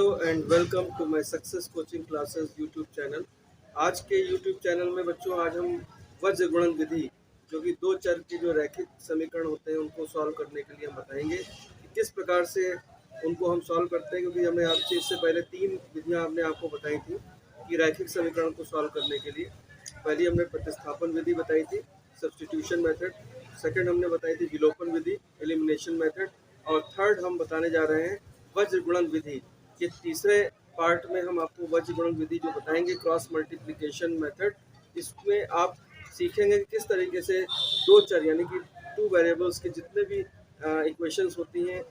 Hello and welcome to my success coaching classes YouTube channel. आज के YouTube channel में बच्चों आज हम वज्र गुणन विधि जो कि दो चर के जो रैखिक समीकरण होते हैं उनको सॉल्व करने के लिए हम बताएंगे कि किस प्रकार से उनको हम सॉल्व करते हैं। क्योंकि हमने आपसे इससे पहले तीन विधियां हमने आपको बताई थी कि रैखिक समीकरण को सॉल्व करने के लिए। पहली हमने प्रतिस्थापन विधि बताई थी, सब्स्टिट्यूशन मेथड। सेकंड हमने बताई थी विलोपन विधि, एलिमिनेशन मेथड। और थर्ड हम बताने जा रहे हैं वज्र गुणन विधि के तीसरे पार्ट में हम आपको वज्र गुणन विधि जो बताएंगे, क्रॉस मल्टीप्लिकेशन मेथड। इसमें आप सीखेंगे कि किस तरीके से दो चर यानी कि टू वेरिएबल्स के जितने भी इक्वेशंस होती हैं,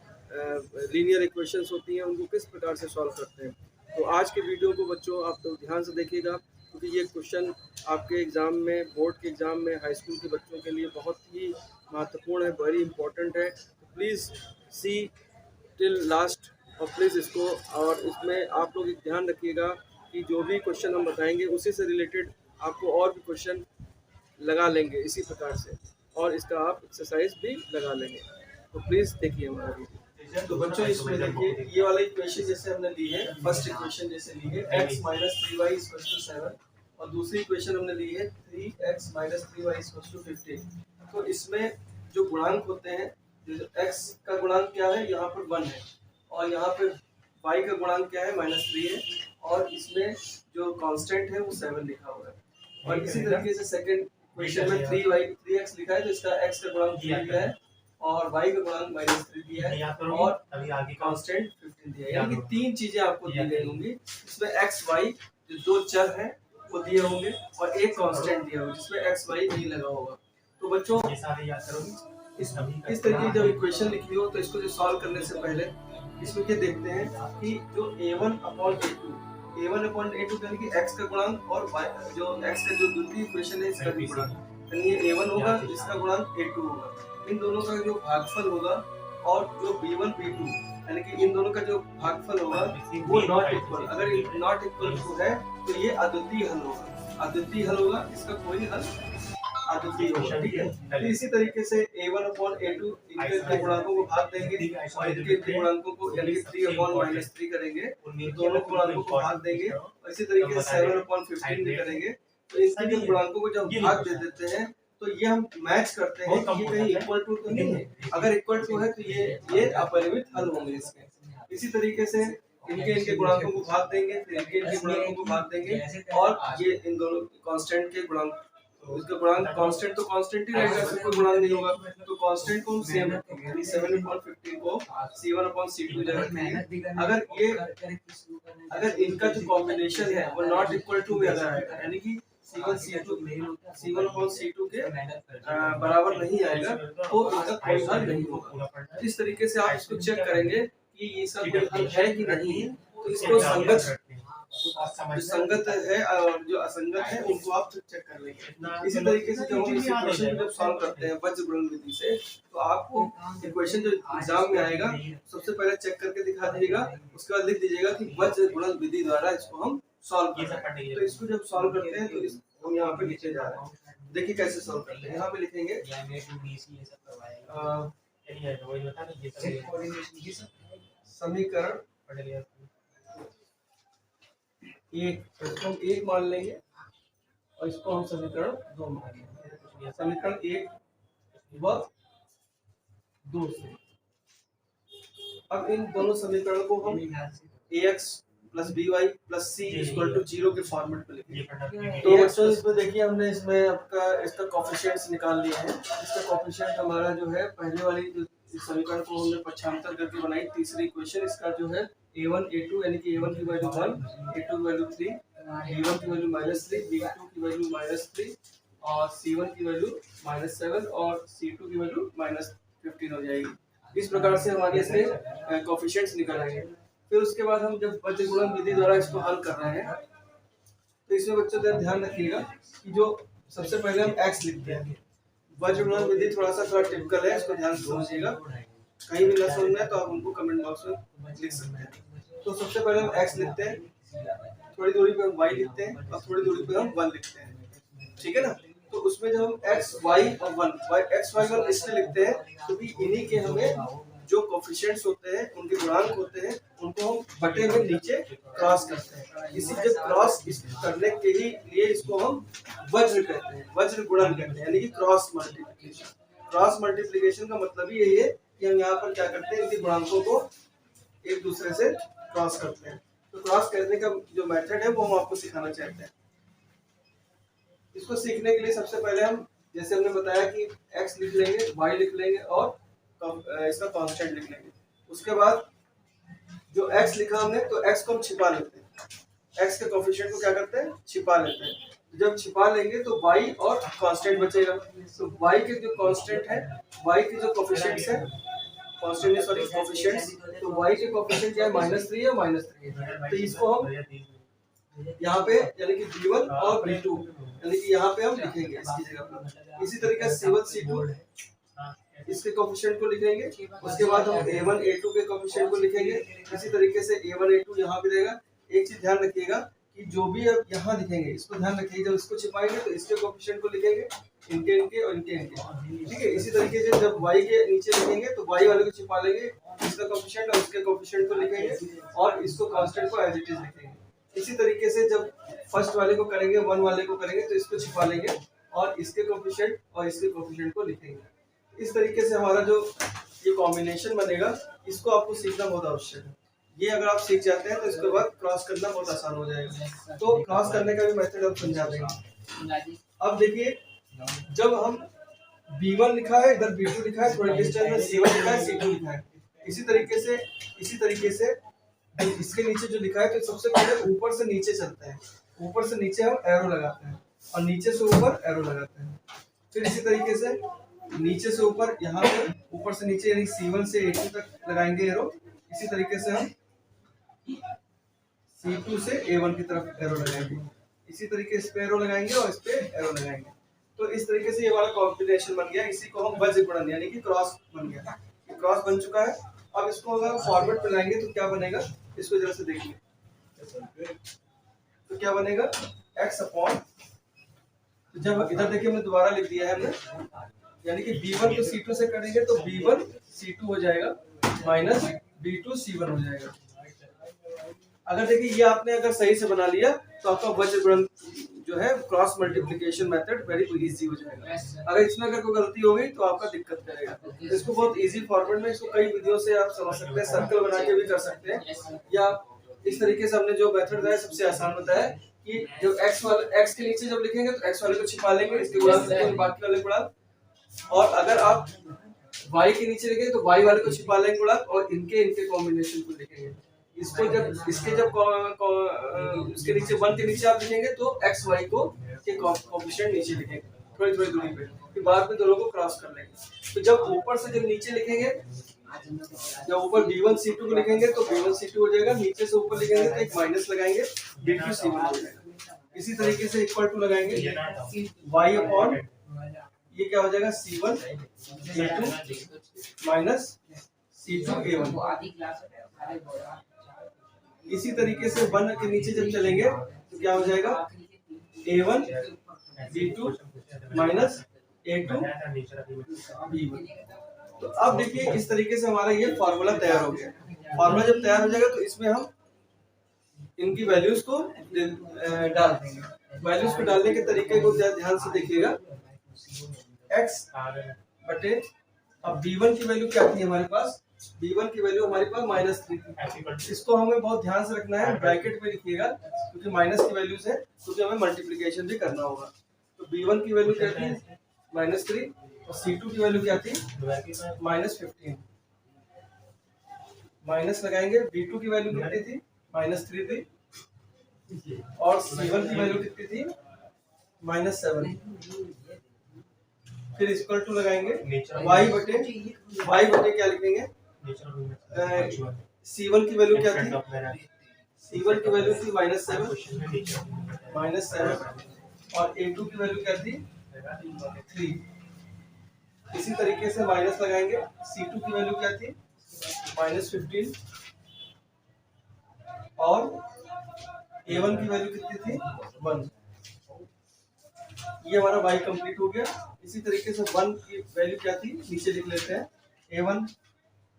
लीनियर इक्वेशंस होती हैं, उनको किस प्रकार से सॉल्व करते हैं। तो आज के वीडियो को बच्चों आप तो ध्यान से देखिएगा, क्योंकि ये क्वेश्चन आपके एग्ज़ाम में, बोर्ड के एग्ज़ाम में, हाई स्कूल के बच्चों के लिए बहुत ही महत्वपूर्ण है, वेरी इंपॉर्टेंट है। तो प्लीज़ सी टिल लास्ट और प्लीज़ इसको, और इसमें आप लोग एक ध्यान रखिएगा कि जो भी क्वेश्चन हम बताएंगे उसी से रिलेटेड आपको और भी क्वेश्चन लगा लेंगे इसी प्रकार से, और इसका आप एक्सरसाइज भी लगा लेंगे। तो प्लीज़ देखिए हमारा वीडियो। तो बच्चों इसमें देखिए ये वाला इक्वेशन जैसे हमने ली है, फर्स्ट इक्वेशन जैसे ली है x minus 3y equal to 7, और दूसरी इक्वेशन हमने ली है 3x minus 3y equal to 15। तो इसमें जो गुणांक होते हैं, x का गुणांक क्या है, यहाँ पर 1 है, और यहाँ पे y का गुणांक क्या है, -3 है, और इसमें जो कांस्टेंट है वो 7 लिखा हुआ है। और इसी तरीके से सेकंड क्वेश्चन में 3x लिखा है, तो इसका x का गुणांक 3 दिया है और y का गुणांक -3 दिया है और कांस्टेंट 15 दिया है। यानी कि तीन चीजें आपको दी गई होंगी। इसमें x y जो दो चर हैं वो दिए होंगे और एक कांस्टेंट दिया होगा जिसमें x y नहीं लगा होगा। तो बच्चों इस तरीके की जब इक्वेशन लिखी हो तो इसको जो सॉल्व करने से पहले इसमें क्या देखते हैं कि जो a1 अपॉन a2 यानी कि x का गुणांक और जो x का जो द्वितीय इक्वेशन है इसका भी गुणांक, यानी ये a1 होगा जिसका गुणांक a2 होगा। इन दोनों का जो भागफल होगा और जो b1 b2 यानी कि इन दोनों का जो भागफल होगा वो नॉट इक्वल, अगर नॉट इक्वल टू है तो ये अद्वितीय हल होगा। अद्वितीय हल होगा, इसका कोई हल अद्वितीय होगा, ठीक है। तो इसी तरीके से a1 अपॉन a2 इनके गुणांकों को भाग देंगे और इनके गुणांकों को यानी कि 3 अपॉन -3 करेंगे, दोनों गुणांकों को भाग देंगे। और इसी तरीके से 7 अपॉन 15 भी करेंगे। तो इनके जो गुणांकों को जब भाग दे देते हैं तो ये हम मैच करते हैं कि ये कहीं इक्वल टू तो नहीं है। अगर इक्वल टू है तो ये अपरिमित हल होंगे इसके। इसी तरीके से इनके गुणांकों को भाग देंगे, फिर इनके गुणांकों को भाग देंगे, और ये इन दोनों कांस्टेंट के गुणांक, उसका गुणांक कांस्टेंट तो कांस्टेंट ही रहेगा, इसमें कोई गुणांक नहीं होगा। तो कांस्टेंट को हम सेम यानी 7/15 को c1/c2 रखेंगे। अगर इनका जो कॉम्बिनेशन है वो नॉट इक्वल टू में अगर आएगा, यानी कि c1/c2 के बराबर नहीं आएगा तो इनका कोई हल नहीं होगा। इस तरीके से आप इसको चेक करेंगे कि इसका कोई हल है कि नहीं है। तो इसको संगत है और जो असंगत है उनको आप चेक कर लेंगे। इसी तरीके से जब हम इस इक्वेशन को जब सॉल्व करते हैं वज्र गुणन विधि से, तो आपको इक्वेशन जो एग्जाम में आएगा सबसे पहले चेक करके दिखा दीजिएगा, उसके बाद लिख दीजिएगा कि वज्र गुणन विधि द्वारा इसको हम सॉल्व करते हैं। तो इसको जब सॉल्व करते हैं तो हम यहाँ पे लिखे जा रहे हैं, देखिए कैसे सॉल्व करते हैं। यहाँ पे लिखेंगे समीकरण एक, इसको हम एक मान लेंगे और इसको हम समीकरण 2 मान लेंगे। समीकरण 1 व 2 से अब इन दोनों समीकरणों को हम ax plus by plus c equal to 0 के फॉर्मेट में लिखेंगे। तो बच्चों इसमें देखिए हमने इसमें आपका इसका कोफिशिएंट्स निकाल लिए हैं। इसका कोफिशिएंट हमारा जो है पहले वाली जो समीकरण को हमने पक्षांतर करके बनाई तीसरी इक्वेशन, इसका जो है a1 a2 यानी कि a1 की वैल्यू 1, a2 की वैल्यू 3, b1 की वैल्यू -3, b2 की वैल्यू -3 और c1 की वैल्यू -7 और c2 की वैल्यू -15 हो जाएगी। इस प्रकार से हमारे इसके कोफिशिएंट्स निकल आएंगे। फिर उसके बाद हम जब वज्र गुणन विधि द्वारा इसको हल कर रहे हैं तो इसमें बच्चों ध्यान रखिएगा कि जो सबसे पहले हम x लिखते हैं। वज्र गुणन विधि थोड़ा टिपिकल है, इसको ध्यान से समझिएगा। कहीं भी ना समझ में तो आप उनको कमेंट बॉक्स में लिख सकते हैं। तो सबसे पहले हम x लिखते हैं, थोड़ी दूरी पे हम y लिखते हैं और थोड़ी दूरी पे हम 1 लिखते हैं, ठीक है ना। तो उसमें जब हम x y और 1 x y 1 इसलिए लिखते हैं क्योंकि इन्हीं के हमें जो कोफिशिएंट्स होते हैं, उनके गुणांक होते हैं, उनको हम बटे में नीचे क्रॉस करते हैं। इसी जब क्रॉस करने के ही लिए इसको हम वज्र कहते हैं, वज्र गुणन कहते हैं, यानी कि क्रॉस मल्टीप्लिकेशन। क्रॉस मल्टीप्लिकेशन का मतलब ही यही है कि हम यहाँ पर क्या करते हैं, इनके गुणांकों को एक दूसरे से क्रॉस करते हैं। तो क्रॉस करने का जो मेथड है वो हम आपको सिखाना चाहते हैं। इसको सीखने के लिए सबसे पहले हम, जैसे हमने बताया कि x लिख लेंगे, y लिख लेंगे और इसका कांस्टेंट लिख लेंगे। उसके बाद जो x लिखा हमने, तो x को हम छिपा लेते हैं, x के कोफिशिएंट को क्या करते हैं, छिपा लेते हैं। जब छिपा लेंगे तो y और कांस्टेंट बचेगा। तो y के जो कांस्टेंट है, y के जो कोफिशिएंट्स है, कांस्टेंट नहीं सॉरी कोफिशिएंट्स, तो y के कोफिशिएंट क्या है, -3 है, -3 है। तो इसको हम यहाँ पे यानी कि b1 और b2 यानी कि यहाँ पे हम लिखेंगे इसकी जगह पर। इसी तरीके से c1 c2 इसके कोफिशिएंट को लिखेंगे। उसके बाद हम a1 a2 के कोफिशिएंट को लिखेंगे। इसी तरीके से a1 a2 यहाँ पे रहेगा। एक चीज ध्यान रखिएगा कि जो भी अब यहाँ लिखेंगे, इसको ध्यान रखिए, जब इसको छिपाएंगे तो इसके कोफिशिएंट को लिखेंगे, इनके और इनके। ठीक है। इसी तरीके से जब y के नीचे लिखेंगे तो y वाले को छिपा लेंगे, इसका कोफिशिएंट और उसके कोफिशिएंट को लिखेंगे और इसको कांस्टेंट को एज इट इज लिखेंगे। इसी तरीके से जब फर्स्ट वाले को करेंगे, 1 वाले को करेंगे, तो इसको छिपा लेंगे और इसके कोफिशिएंट और इसके कोफिशिएंट को लिखेंगे। इस तरीके से हमारा जो ये कॉम्बिनेशन बनेगा, इसको आपको सीखना बहुत आवश्यक है। ये अगर आप सीख जाते हैं तो इसके बाद क्रॉस करना बहुत आसान हो जाएगा। तो क्रॉस करने का भी मेथड आप समझा देंगे। अब देखिए, जब हम b1 लिखा है, इधर b2 लिखा है, थोड़े डिस्टेंस में c1 लिखा है, c2 लिखा है। इसी तरीके से इसके नीचे जो लिखा है, तो सबसे पहले ऊपर से नीचे चलते हैं, ऊपर से नीचे हम एरो लगाते हैं और नीचे से ऊपर एरो लगाते हैं। फिर इसी तरीके से नीचे से ऊपर, यहाँ पे ऊपर से नीचे यानी c1 से a2 तक लगाएंगे एरो। इसी तरीके से हम c2 से a1 की तरफ एरो लगाएंगे। इसी तरीके से एरो लगाएंगे और इस पे एरो लगाएंगे। तो इस तरीके से ये वाला कॉम्बिनेशन बन गया। इसी को हम वज्र गुणन यानी कि क्रॉस बन गया। ये क्रॉस बन चुका है। अब इसको अगर फॉर्मेट पे लाएंगे तो क्या बनेगा, इसको जरा से देखिए। तो क्या बनेगा, x अपॉन, तो जब इधर देखिए हमने दोबारा लिख दिया है हमने, यानी कि b1 को c2 से करेंगे तो b1 c2 हो जाएगा माइनस b2 c1 हो जाएगा। अगर देखिए ये आपने अगर सही से बना लिया तो आपका वज्र गुणन जो है cross multiplication method very easy हो जाएगा। अगर इसमें अगर कोई गलती हो गई तो आपका दिक्कत करेगा। तो इसको बहुत इजी फॉर्मेट में, इसको कई विधियों से आप समझ सकते हैं, सर्कल बना के भी कर सकते हैं, या इस तरीके से हमने जो मेथड है सबसे आसान होता है कि जो x के नीचे जब लिखेंगे तो x वाले को छिपा लेंगे, इसके गुणांक बाकी वाले गुणांक, और अगर आप y के नीचे लिखेंगे तो y वाले को छिपा लेंगे गुणांक और इनके कॉम्बिनेशन को लिखेंगे। इसको जब इसके इसके नीचे 1 के नीचे आप लिखेंगे तो x y को के कोएफिशिएंट नीचे लिखेंगे थोड़ी थोड़ी दूरी पे, फिर बाद में दोनों को क्रॉस कर लेंगे। तो जब ऊपर से जब नीचे लिखेंगे, जब ऊपर b1 c2 को लिखेंगे तो b1 c2 हो जाएगा, नीचे से ऊपर लिखेंगे तो एक माइनस लगाएंगे, b2 c1 हो जाएगा। इसी तरीके से इक्वल टू लगाएंगे y अपॉन, ये क्या हो जाएगा, c1 a2 minus c2 a1। इसी तरीके से 1 के नीचे जब चलेंगे तो क्या हो जाएगा, a1 b2 minus a2 b1। तो अब देखिए इस तरीके से हमारा ये फॉर्मूला तैयार हो गया। फॉर्मूला जब तैयार हो जाएगा तो इसमें हम इनकी वैल्यूज को डाल देंगे। वैल्यूज को डालने के तरीके को ध्यान से देखिएगा। x बटे, अब b1 की वैल्यू क्या थी हमारे पास, b1 की वैल्यू हमारे पास -3 थी। इसको हमें बहुत ध्यान से रखना है, ब्रैकेट में लिखिएगा क्योंकि माइनस की वैल्यूज है, क्योंकि हमें मल्टीप्लिकेशन भी करना होगा। तो b1 की वैल्यू क्या थी, -3, और c2 की वैल्यू क्या थी, -15। माइनस लगाएंगे, b2 की वैल्यू कितनी थी, -3 थी, और c1 की वैल्यू कितनी थी, -7। फिर इक्वल टू लगाएंगे y बटे क्या लिखेंगे, c1 की वैल्यू क्या थी, c1 की वैल्यू थी -7 और a2 की वैल्यू क्या थी, 3। इसी तरीके से माइनस लगाएंगे, c2 की वैल्यू क्या थी, -15 और a1 की वैल्यू कितनी थी, 1। ये हमारा y कंप्लीट हो गया। इसी तरीके से 1 की वैल्यू क्या थी, नीचे लिख लेते हैं, a1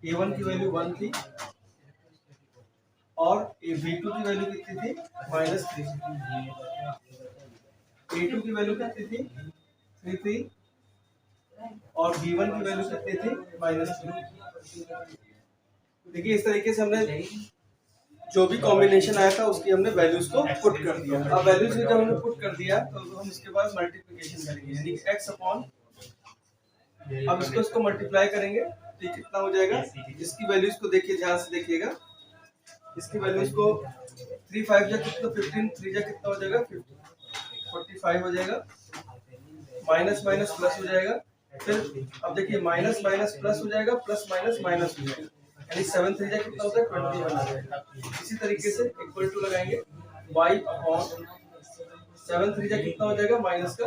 A1 की वैल्यू 1 थी और B2 की वैल्यू कितनी थी -3, A2 की वैल्यू कितनी थी 3 थी और B1 की वैल्यू कितनी थी -3। देखिए इस तरीके से हमने जो भी कॉम्बिनेशन आया था उसकी हमने वैल्यूज को पुट कर दिया। अब वैल्यूज को जब हमने पुट कर दिया तो हम इसके बाद मल्टीप्लिकेशन करेंगे, यानी x अपॉन, अब इसको मल्टीप्लाई करेंगे तो ये कितना हो जाएगा। इसकी वैल्यूज को देखिए, ध्यान से देखिएगा, इसकी वैल्यूज को 3 5 जा कितना 15, 3 जा कितना हो जाएगा 45 हो जाएगा, माइनस माइनस प्लस हो जाएगा, फिर अब देखिए माइनस माइनस प्लस हो जाएगा, प्लस माइनस माइनस हो जाएगा, यानी 7 3 जा कितना होता है 21 आ जाएगा। इसी तरीके से इक्वल टू लगाएंगे y अपॉन 7 3 जा कितना हो जाएगा माइनस का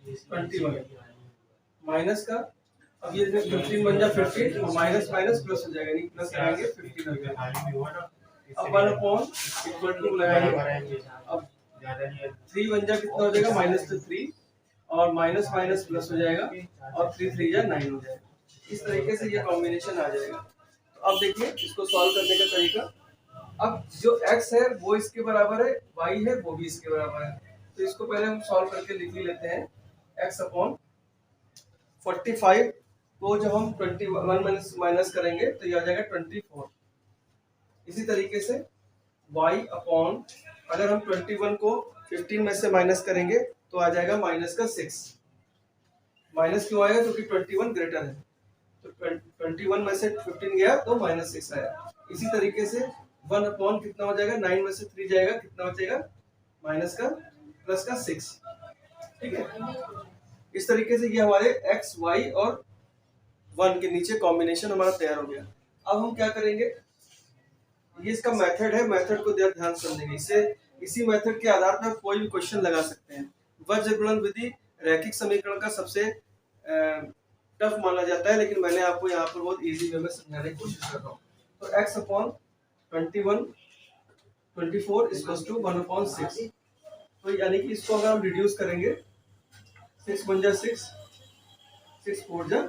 21, माइनस का, अब ये 15 बन जा 15 और माइनस माइनस प्लस हो जाएगा, यानी प्लस लगाएंगे 15 हो जाएगा। अब 1 अपॉन इक्वल टू लगाएंगे, अब 3 बन जा कितना हो जाएगा -3 और माइनस माइनस प्लस हो जाएगा और 3 3 जा 9 हो जाएगा। इस तरीके से ये कॉम्बिनेशन आ जाएगा। तो अब देखिए इसको सॉल्व करने का तरीका, अब जो x है वो इसके बराबर है, y है वो भी इसके बराबर है, तो इसको पहले हम सॉल्व करके लिख ही लेते हैं। x अपॉन 45 को जब हम 21 माइनस करेंगे तो ये आ जाएगा 24। इसी तरीके से y अपॉन, अगर हम 21 को 15 में से माइनस करेंगे तो आ जाएगा माइनस का 6। माइनस क्यों आएगा, क्योंकि 21 ग्रेटर है, तो 21 में से 15 गया तो -6 आया। इसी तरीके से 1 अपॉन कितना हो जाएगा, 9 में से 3 जाएगा, कितना हो जाएगा माइनस का प्लस का 6। ठीक है, इस तरीके से ये हमारे x y और 1 के नीचे कॉम्बिनेशन हमारा तैयार हो गया। अब हम क्या करेंगे, ये इसका मेथड है, मेथड को ध्यान से समझेंगे। इससे इसी मेथड के आधार पर कोई भी क्वेश्चन लगा सकते हैं। वज्रगुणन विधि रैखिक समीकरण का सबसे टफ माना जाता है, लेकिन मैंने आपको यहाँ पर बहुत इजी वे में समझाने की कोशिश कर रहा हूँ। तो x upon 24 equals to 1 upon 6, तो यानी कि इसको अगर हम रिड्यूस करेंगे 6 1 जा 6, 6 4 जा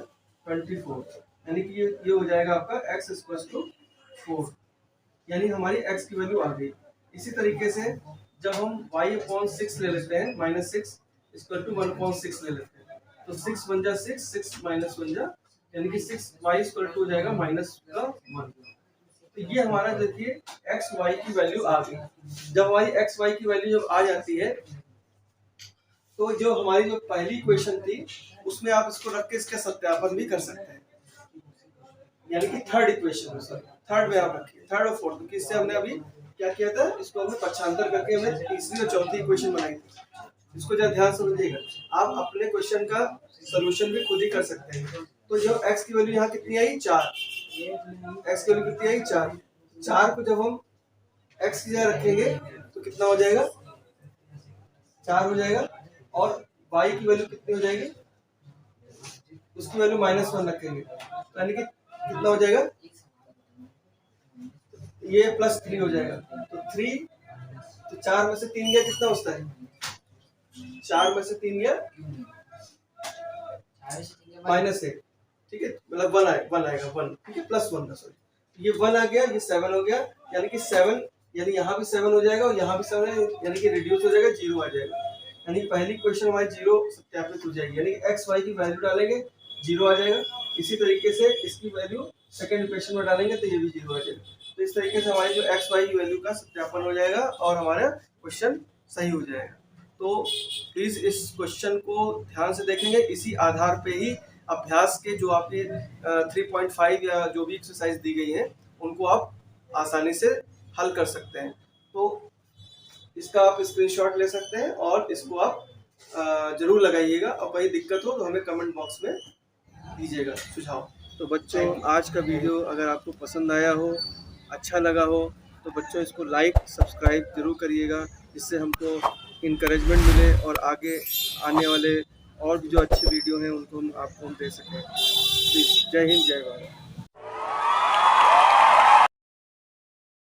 24, यानी कि ये हो जाएगा आपका x इक्वल्स टू 4, यानी हमारी x की वैल्यू आ गई। इसी तरीके से जब हम y अपॉन 6 ले लेते हैं, -6 इक्वल टू 1 अपॉन 6 ले लेते हैं, तो 6 1 जा 6, 6 माइनस 1 जा, यानी कि 6 y इक्वल टू हो जाएगा -1। तो ये हमारा देखिए x y की वैल्यू आ गई। जब हमारी x y की वैल्यू जब आ जाती है तो जो हमारी जो पहली इक्वेशन थी उसमें आप इसको रख के इसका सत्यापन भी कर सकते हैं, यानी कि थर्ड इक्वेशन में, सर थर्ड में आप रखिए, थर्ड और फोर्थ, क्योंकि इससे हमने अभी क्या किया था, इसको हमने पक्षांतर करके हमने तीसरी और चौथी इक्वेशन बनाई थी। इसको जरा ध्यान समझिएगा, आप अपने क्वेश्चन का सलूशन भी खुद ही कर सकते हैं। तो जो x की वैल्यू यहाँ कितनी आई 4, x की वैल्यू कितनी आई 4, 4 को जब हम x की जगह रखेंगे तो कितना हो जाएगा 4 हो जाएगा, और y की वैल्यू कितनी हो जाएगी, उसकी वैल्यू -1 रखेंगे, यानी कि कितना हो जाएगा, ये +3 हो जाएगा, तो 3, तो 4 में से 3 गया कितना बचता है, 4 में से 3 गया -1, ठीक है, मतलब 1 आएगा 1, ठीक है, +1 का, सॉरी ये 1 आ गया, ये 7 हो गया, यानी कि 7, यानी यहाँ भी 7 हो जाएगा और यहाँ भी 7 है, यानी कि रिड्यूस हो जाएगा, 0 आ जाएगा, यानी पहली क्वेश्चन हमारी 0 सत्यापित हो जाएगी, यानी x y की वैल्यू डालेंगे 0 आ जाएगा। इसी तरीके से इसकी वैल्यू सेकंड इक्वेशन में डालेंगे तो ये भी 0 आ जाएगा। तो इस तरीके से हमारी जो x y की वैल्यू का सत्यापन हो जाएगा और हमारा क्वेश्चन सही हो जाएगा। तो प्लीज इस क्वेश्चन को ध्यान से देखेंगे, इसी आधार पे ही अभ्यास के जो आपके 3.5 या जो भी एक्सरसाइज दी गई हैं उनको आप आसानी से हल कर सकते हैं। तो इसका आप स्क्रीनशॉट ले सकते हैं और इसको आप जरूर लगाइएगा, और कोई दिक्कत हो तो हमें कमेंट बॉक्स में दीजिएगा सुझाव। तो बच्चों आज का वीडियो अगर आपको पसंद आया हो, अच्छा लगा हो, तो बच्चों इसको लाइक सब्सक्राइब जरूर करिएगा, जिससे हमको इनकरेजमेंट मिले और आगे आने वाले और भी जो अच्छे वीडियो हैं उनको हम आपको दे सकें। प्लीज़, जय हिंद, जय भारत।